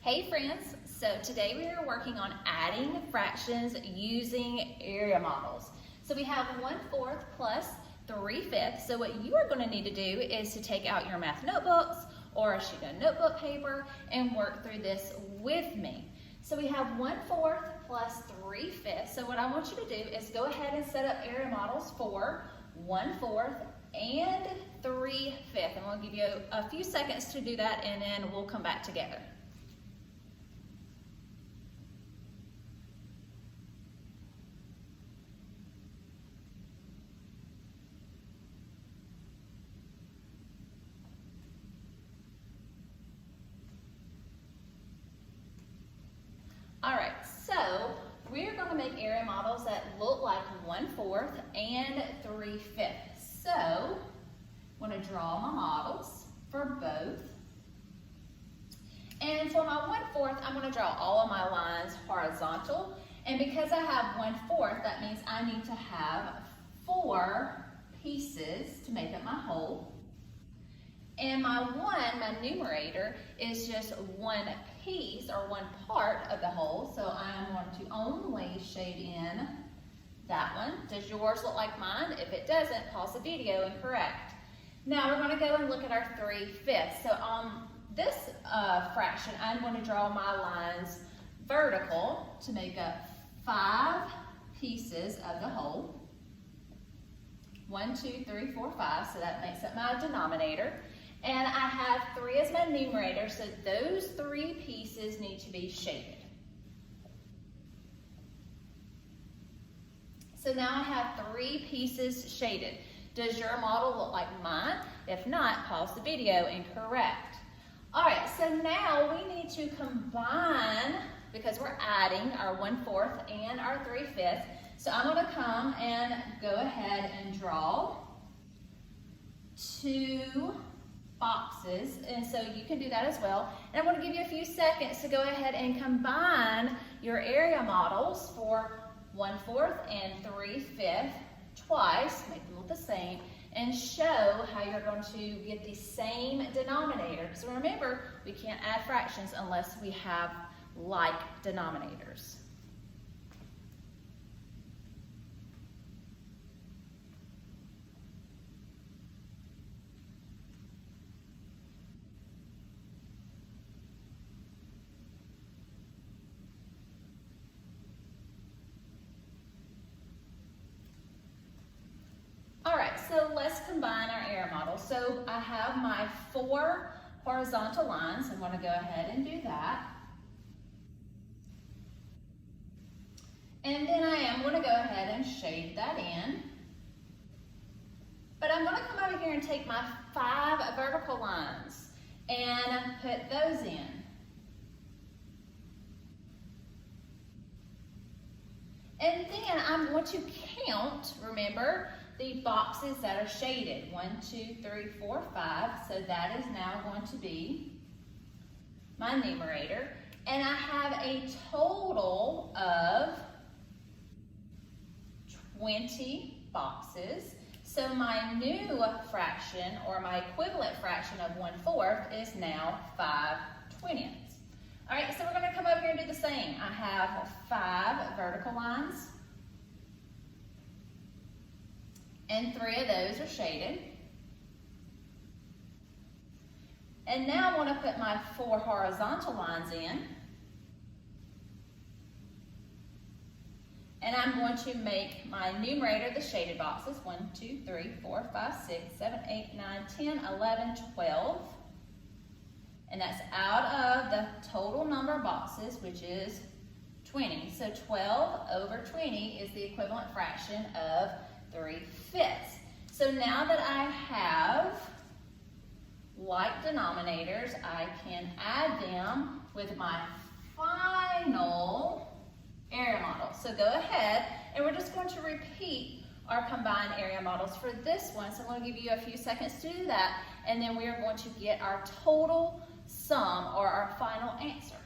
Hey friends, so today we are working on adding fractions using area models. So we have 1/4 plus 3/5. So what you are going to need to do is to take out your math notebooks or a sheet of notebook paper and work through this with me. So we have 1/4 plus 3/5. So what I want you to do is go ahead and set up area models for 1/4 and 3/5. And we'll give you a few seconds to do that and then we'll come back together. All right, so we're going to make area models that look like 1/4 and 3/5. So I'm going to draw my models for both. And for my 1/4, I'm going to draw all of my lines horizontal. And because I have 1/4, that means I need to have 4 pieces to make up my whole. And my numerator, is just one piece or one part of the whole. So I am going to only shade in that one. Does yours look like mine? If it doesn't, pause the video and correct. Now we're going to go and look at our 3/5. So on this fraction, I'm going to draw my lines vertical to make up 5 pieces of the whole. 1, 2, 3, 4, 5. So that makes up my denominator. And I have 3 as my numerator, so those 3 pieces need to be shaded. So now I have 3 pieces shaded. Does your model look like mine? If not, pause the video and correct. All right, so now we need to combine, because we're adding our 1/4 and our 3/5. So I'm going to come and go ahead and draw 2 boxes, and so you can do that as well. And I'm going to give you a few seconds to go ahead and combine your area models for 1/4 and 3/5 twice, make them look the same, and show how you're going to get the same denominator. So remember, we can't add fractions unless we have like denominators. All right, so let's combine our area model. So I have my 4 horizontal lines. I'm going to go ahead and do that. And then I am going to go ahead and shade that in. But I'm going to come over here and take my 5 vertical lines and put those in. And then I'm going to count, remember, the boxes that are shaded. 1, 2, 3, 4, 5. So that is now going to be my numerator. And I have a total of 20 boxes. So my new fraction, or my equivalent fraction of 1/4, is now 5/20. All right, so we're going to come over here and do the same. I have 5 vertical lines. And 3 of those are shaded. And now I want to put my 4 horizontal lines in. And I'm going to make my numerator the shaded boxes. 1, 2, 3, 4, 5, 6, 7, 8, 9, 10, 11, 12. And that's out of the total number of boxes, which is 20. So 12 over 20 is the equivalent fraction of 3/5. So now that I have like denominators, I can add them with my final area model. So go ahead, and we're just going to repeat our combined area models for this one. So I'm going to give you a few seconds to do that, and then we are going to get our total sum, or our final answer.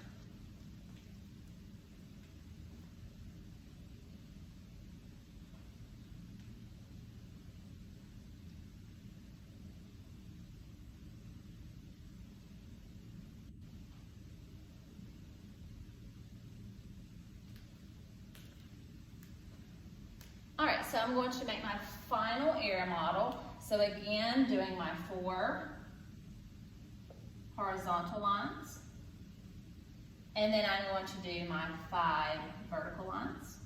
so I'm going to make my final area model. So again, doing my 4 horizontal lines. And then I'm going to do my 5 vertical lines.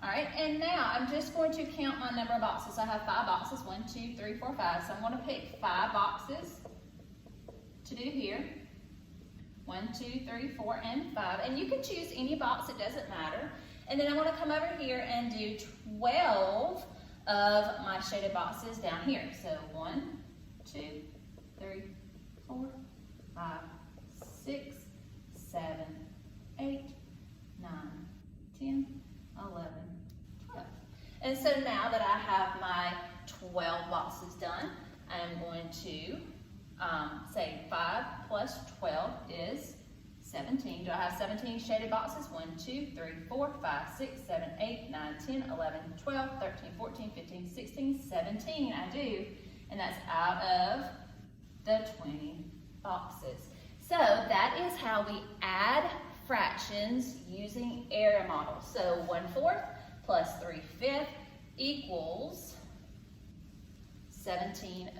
All right, and now I'm just going to count my number of boxes. I have 5 boxes, 1, 2, 3, 4, 5. So I'm going to pick 5 boxes to do here. 1, 2, 3, 4, and 5. And you can choose any box, it doesn't matter. And then I'm going to come over here and do 12 of my shaded boxes down here. So 1, 2, 3, 4, 5, 6, 7, 8, 9, 10, 11, 12. And so now that I have my 12 boxes done, I'm going to say 5 plus 12 is 17. Do I have 17 shaded boxes? 1, 2, 3, 4, 5, 6, 7, 8, 9, 10, 11, 12, 13, 14, 15, 16, 17. I do. And that's out of the 20 boxes. So that is how we add fractions using area models. So 1/4 plus 3/5 equals 17